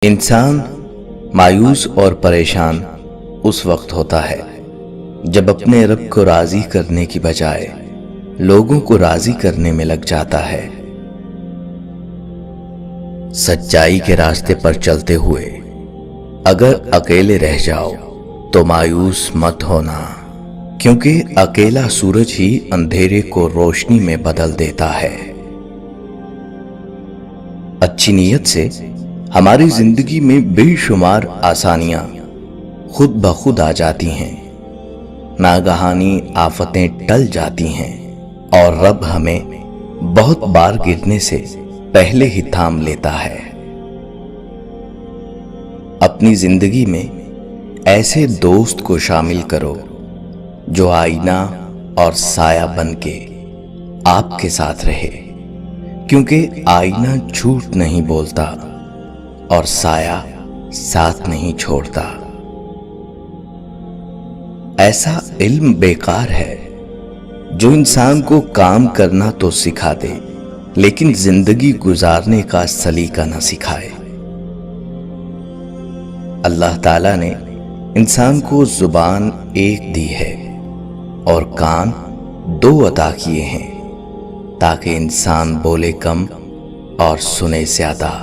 انسان مایوس اور پریشان اس وقت ہوتا ہے جب اپنے رب کو راضی کرنے کی بجائے لوگوں کو راضی کرنے میں لگ جاتا ہے۔ سچائی کے راستے پر چلتے ہوئے اگر اکیلے رہ جاؤ تو مایوس مت ہونا، کیونکہ اکیلا سورج ہی اندھیرے کو روشنی میں بدل دیتا ہے۔ اچھی نیت سے ہماری زندگی میں بے شمار آسانیاں خود بخود آ جاتی ہیں، ناگہانی آفتیں ٹل جاتی ہیں اور رب ہمیں بہت بار گرنے سے پہلے ہی تھام لیتا ہے۔ اپنی زندگی میں ایسے دوست کو شامل کرو جو آئینہ اور سایہ بن کے آپ کے ساتھ رہے، کیونکہ آئینہ جھوٹ نہیں بولتا اور سایہ ساتھ نہیں چھوڑتا۔ ایسا علم بیکار ہے جو انسان کو کام کرنا تو سکھا دے لیکن زندگی گزارنے کا سلیقہ نہ سکھائے۔ اللہ تعالیٰ نے انسان کو زبان ایک دی ہے اور کان دو عطا کیے ہیں تاکہ انسان بولے کم اور سنے زیادہ۔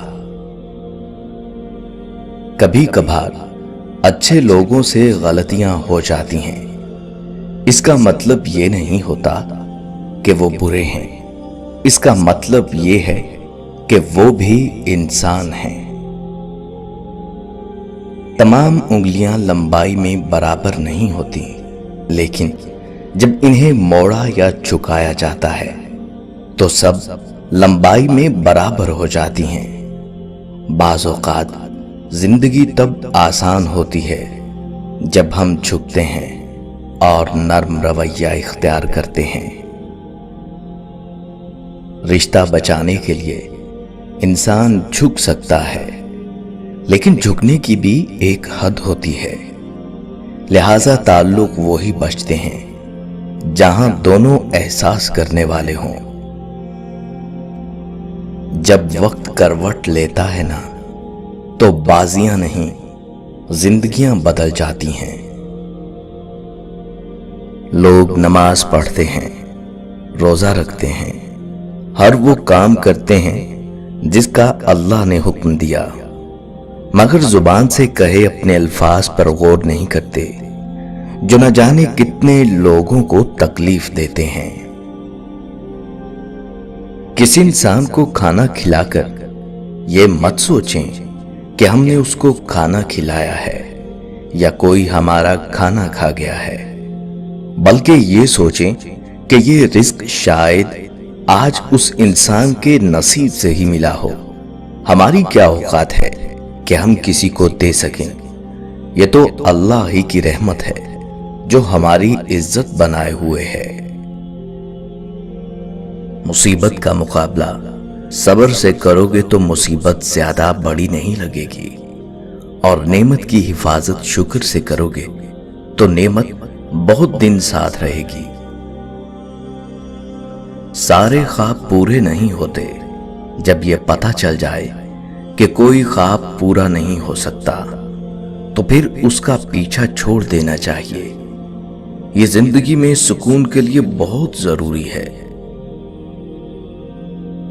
کبھی کبھار اچھے لوگوں سے غلطیاں ہو جاتی ہیں، اس کا مطلب یہ نہیں ہوتا کہ وہ برے ہیں، اس کا مطلب یہ ہے کہ وہ بھی انسان ہیں۔ تمام انگلیاں لمبائی میں برابر نہیں ہوتی، لیکن جب انہیں موڑا یا جھکایا جاتا ہے تو سب لمبائی میں برابر ہو جاتی ہیں۔ بعض اوقات زندگی تب آسان ہوتی ہے جب ہم جھکتے ہیں اور نرم رویہ اختیار کرتے ہیں۔ رشتہ بچانے کے لیے انسان جھک سکتا ہے، لیکن جھکنے کی بھی ایک حد ہوتی ہے، لہذا تعلق وہی بچتے ہیں جہاں دونوں احساس کرنے والے ہوں۔ جب وقت کروٹ لیتا ہے نا تو بازیاں نہیں زندگیاں بدل جاتی ہیں۔ لوگ نماز پڑھتے ہیں، روزہ رکھتے ہیں، ہر وہ کام کرتے ہیں جس کا اللہ نے حکم دیا، مگر زبان سے کہے اپنے الفاظ پر غور نہیں کرتے جو نہ جانے کتنے لوگوں کو تکلیف دیتے ہیں۔ کسی انسان کو کھانا کھلا کر یہ مت سوچیں کہ ہم نے اس کو کھانا کھلایا ہے یا کوئی ہمارا کھانا کھا گیا ہے، بلکہ یہ سوچیں کہ یہ رزق شاید آج اس انسان کے نصیب سے ہی ملا ہو۔ ہماری کیا اوقات ہے کہ ہم کسی کو دے سکیں؟ یہ تو اللہ ہی کی رحمت ہے جو ہماری عزت بنائے ہوئے ہے۔ مصیبت کا مقابلہ صبر سے کرو گے تو مصیبت زیادہ بڑی نہیں لگے گی، اور نعمت کی حفاظت شکر سے کرو گے تو نعمت بہت دن ساتھ رہے گی۔ سارے خواب پورے نہیں ہوتے، جب یہ پتہ چل جائے کہ کوئی خواب پورا نہیں ہو سکتا تو پھر اس کا پیچھا چھوڑ دینا چاہیے۔ یہ زندگی میں سکون کے لیے بہت ضروری ہے۔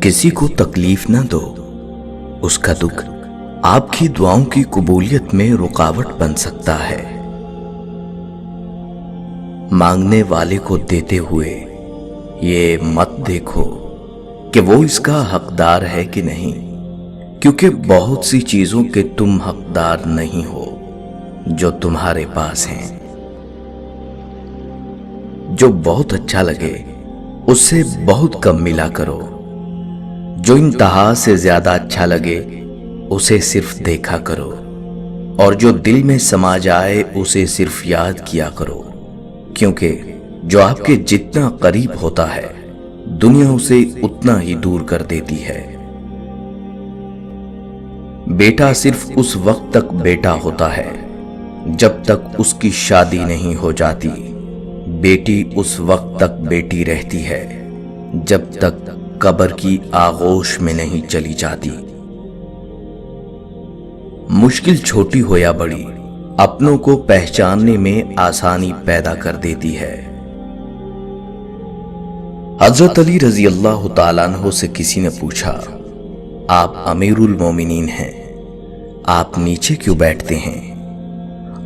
کسی کو تکلیف نہ دو، اس کا دکھ آپ کی دعاؤں کی قبولیت میں رکاوٹ بن سکتا ہے۔ مانگنے والے کو دیتے ہوئے یہ مت دیکھو کہ وہ اس کا حقدار ہے کہ نہیں، کیونکہ بہت سی چیزوں کے تم حقدار نہیں ہو جو تمہارے پاس ہیں۔ جو بہت اچھا لگے اس سے بہت کم ملا کرو، جو انتہا سے زیادہ اچھا لگے اسے صرف دیکھا کرو، اور جو دل میں سما جائے اسے صرف یاد کیا کرو، کیونکہ جو آپ کے جتنا قریب ہوتا ہے دنیا اسے اتنا ہی دور کر دیتی ہے۔ بیٹا صرف اس وقت تک بیٹا ہوتا ہے جب تک اس کی شادی نہیں ہو جاتی، بیٹی اس وقت تک بیٹی رہتی ہے جب تک قبر کی آغوش میں نہیں چلی جاتی۔ मुश्किल छोटी हो या बड़ी, अपनों को पहचानने में आसानी पैदा कर देती है। हजरत अली रजी अल्लाह तआला अन्हु से किसी ने पूछा, आप अमीरुल मोमिनीन हैं, आप नीचे क्यों बैठते हैं?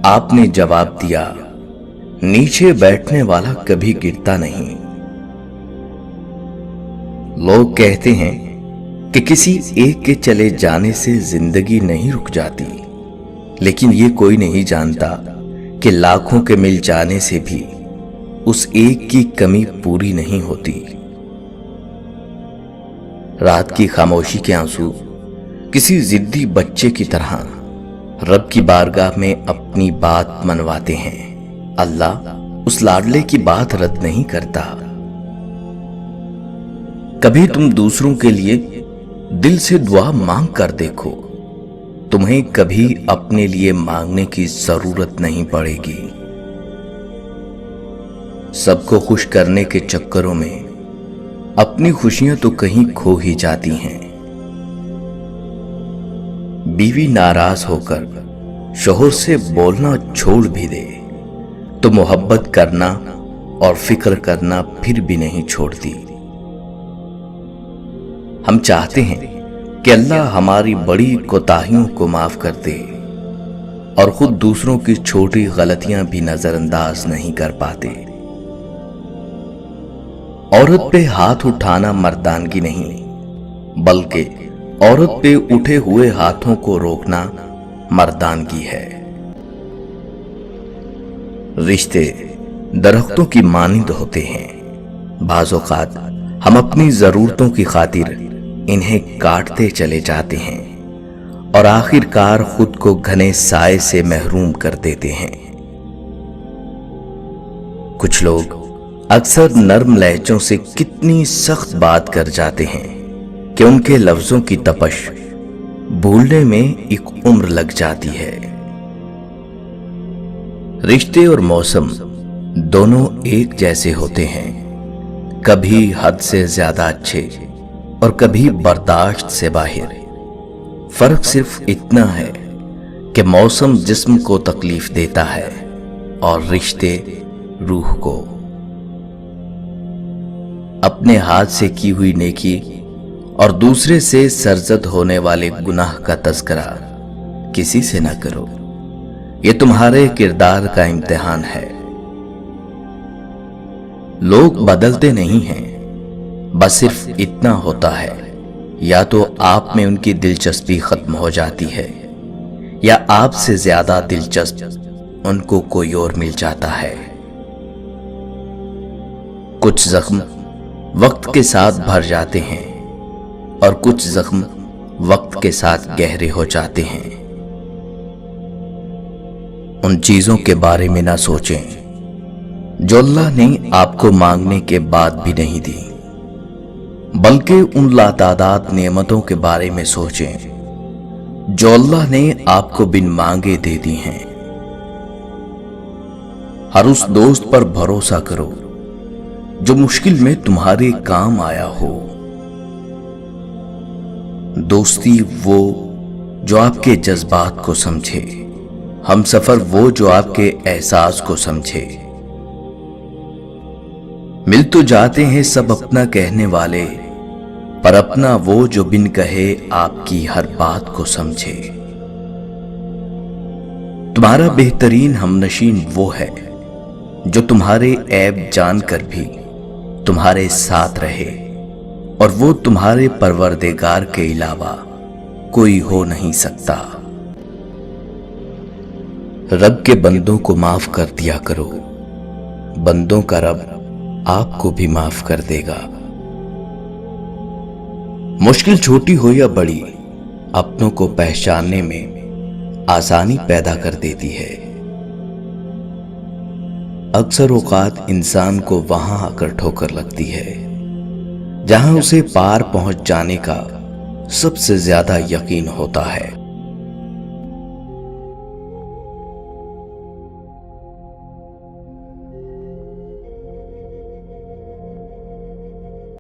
आपने जवाब दिया, नीचे बैठने वाला कभी गिरता नहीं। लोग कहते हैं कि किसी एक के चले जाने से जिंदगी नहीं रुक जाती, लेकिन ये कोई नहीं जानता कि लाखों के मिल जाने से भी उस एक की कमी पूरी नहीं होती। रात की खामोशी के आंसू किसी जिद्दी बच्चे की तरह रब की बारगाह में अपनी बात मनवाते हैं। अल्लाह उस लाडले की बात रद्द नहीं करता। कभी तुम दूसरों के लिए दिल से दुआ मांग कर देखो, तुम्हें कभी अपने लिए मांगने की जरूरत नहीं पड़ेगी। सबको खुश करने के चक्करों में अपनी खुशियां तो कहीं खो ही जाती हैं। बीवी नाराज होकर शोहर से बोलना छोड़ भी दे तो मोहब्बत करना और फिक्र करना फिर भी नहीं छोड़ती। हम चाहते हैं कि अल्लाह हमारी बड़ी कोताहियों को माफ कर दे और खुद दूसरों की छोटी गलतियां भी नजरअंदाज नहीं कर पाते। औरत पे हाथ उठाना मर्दानगी नहीं, बल्कि औरत पे उठे हुए हाथों को रोकना मर्दानगी है। रिश्ते दरख्तों की मानिंद होते हैं। बाज़ औक़ात हम अपनी जरूरतों की खातिर इन्हें काटते चले जाते हैं और आखिरकार खुद को घने साए से महरूम कर देते हैं। कुछ लोग अक्सर नर्म लहजों से कितनी सख्त बात कर जाते हैं कि उनके लफ्जों की तपश भूलने में एक उम्र लग जाती है। रिश्ते और मौसम दोनों एक जैसे होते हैं, कभी हद से ज्यादा अच्छे और कभी बर्दाश्त से बाहर। फर्क सिर्फ इतना है कि मौसम जिस्म को तकलीफ देता है और रिश्ते रूह को। अपने हाथ से की हुई नेकी और दूसरे से सरजद होने वाले गुनाह का तज़किरा किसी से न करो, ये तुम्हारे किरदार का इम्तिहान है। लोग बदलते नहीं हैं, बस सिर्फ इतना होता है, या तो आप में उनकी दिलचस्पी खत्म हो जाती है या आपसे ज्यादा दिलचस्प उनको कोई और मिल जाता है। कुछ जख्म वक्त के साथ भर जाते हैं और कुछ जख्म वक्त के साथ गहरे हो जाते हैं। उन चीजों के बारे में ना सोचें जो अल्लाह ने आपको मांगने के बाद भी नहीं दी, बल्कि उन लातादाद नेमतों के बारे में सोचें जो अल्लाह ने आपको बिन मांगे दे दी हैं। हर उस दोस्त पर भरोसा करो जो मुश्किल में तुम्हारे काम आया हो। दोस्ती वो जो आपके जज्बात को समझे, हमसफर वो जो आपके एहसास को समझे। मिल तो जाते हैं सब अपना कहने वाले, पर अपना वो जो बिन कहे आपकी हर बात को समझे। तुम्हारा बेहतरीन हमनशीन वो है जो तुम्हारे ऐब जानकर भी तुम्हारे साथ रहे, और वो तुम्हारे परवरदिगार के अलावा कोई हो नहीं सकता। रब के बंदों को माफ कर दिया करो, बंदों का रब आपको भी माफ कर देगा। मुश्किल छोटी हो या बड़ी, अपनों को पहचानने में आसानी पैदा कर देती है। अक्सर औकात इंसान को वहां आकर ठोकर लगती है जहां उसे पार पहुंच जाने का सबसे ज्यादा यकीन होता है।